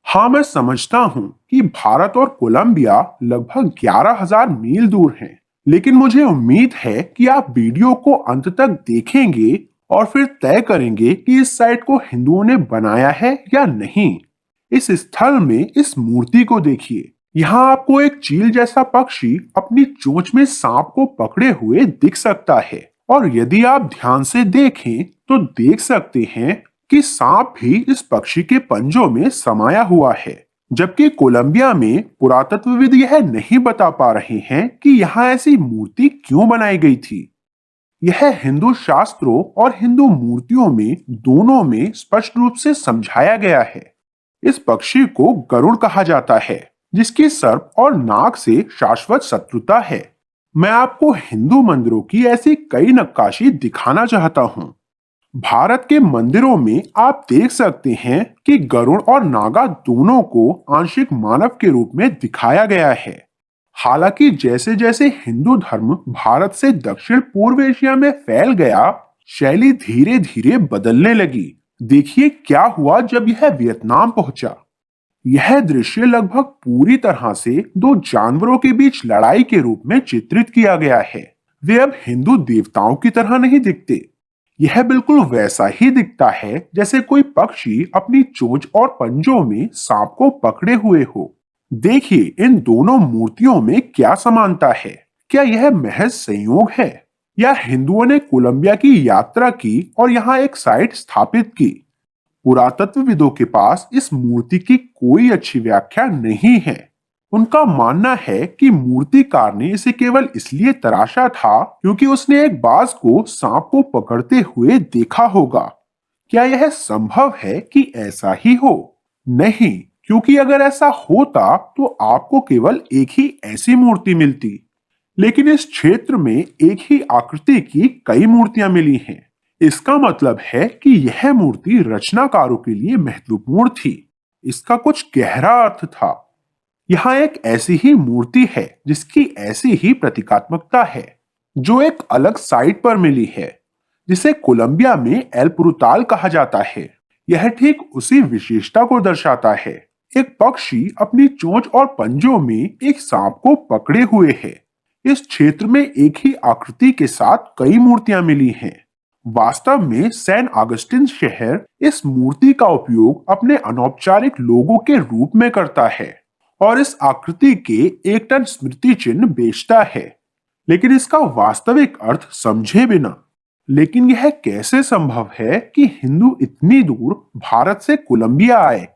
हाँ, मैं समझता हूँ कि भारत और कोलंबिया लगभग 11,000 मील दूर हैं, लेकिन मुझे उम्मीद है कि आप वीडियो को अंत तक देखेंगे और फिर तय करेंगे कि इस साइट को हिंदुओं ने बनाया है या नहीं। इस स्थल में इस मूर्ति को देखिए। यहाँ आपको एक चील जैसा पक्षी अपनी चोंच में सांप को पकड़े हुए दिख सकता है, और यदि आप ध्यान से देखें तो देख सकते हैं कि सांप भी इस पक्षी के पंजों में समाया हुआ है। जबकि कोलंबिया में पुरातत्वविद यह नहीं बता पा रहे हैं कि यहाँ ऐसी मूर्ति क्यों बनाई गई थी। यह हिंदू शास्त्रों और हिंदू मूर्तियों में दोनों में स्पष्ट रूप से समझाया गया है। इस पक्षी को गरुड़ कहा जाता है, जिसकी सर्प और नाग से शाश्वत शत्रुता है। मैं आपको हिंदू मंदिरों की ऐसी कई नक्काशी दिखाना चाहता हूँ। भारत के मंदिरों में आप देख सकते हैं कि गरुड़ और नागा दोनों को आंशिक मानव के रूप में दिखाया गया है। हालांकि जैसे जैसे हिंदू धर्म भारत से दक्षिण पूर्व एशिया में फैल गया, शैली धीरे धीरे बदलने लगी। देखिए क्या हुआ जब यह वियतनाम पहुंचा। यह दृश्य लगभग पूरी तरह से दो जानवरों के बीच लड़ाई के रूप में चित्रित किया गया है। वे अब हिंदू देवताओं की तरह नहीं दिखते। यह बिल्कुल वैसा ही दिखता है जैसे कोई पक्षी अपनी चोंच और पंजों में सांप को पकड़े हुए हो। देखिए इन दोनों मूर्तियों में क्या समानता है। क्या यह महज संयोग है, या हिंदुओं ने कोलंबिया की यात्रा की और यहाँ एक साइट स्थापित की? पुरातत्वविदों के पास इस मूर्ति की कोई अच्छी व्याख्या नहीं है। उनका मानना है कि मूर्तिकार ने इसे केवल इसलिए तराशा था क्योंकि उसने एक बाज को सांप को पकड़ते हुए देखा होगा। क्या यह संभव है कि ऐसा ही हो? नहीं, क्योंकि अगर ऐसा होता तो आपको केवल एक ही ऐसी मूर्ति मिलती। लेकिन इस क्षेत्र में एक ही आकृति की कई मूर्तियां मिली हैं। इसका मतलब है कि यह मूर्ति रचनाकारों के लिए महत्वपूर्ण थी। इसका कुछ गहरा अर्थ था। यहाँ एक ऐसी ही मूर्ति है जिसकी ऐसी ही प्रतीकात्मकता है, जो एक अलग साइट पर मिली है, जिसे कोलंबिया में एल पुरुताल कहा जाता है। यह ठीक उसी विशेषता को दर्शाता है। एक पक्षी अपनी चोंच और पंजों में एक सांप को पकड़े हुए है। इस क्षेत्र में एक ही आकृति के साथ कई मूर्तियां मिली हैं। वास्तव में सैन ऑगस्टिन शहर इस मूर्ति का उपयोग अपने अनौपचारिक लोगों के रूप में करता है और इस आकृति के 1 टन स्मृति चिन्ह बेचता है, लेकिन इसका वास्तविक अर्थ समझे बिना। लेकिन यह कैसे संभव है कि हिंदू इतनी दूर भारत से कोलंबिया आए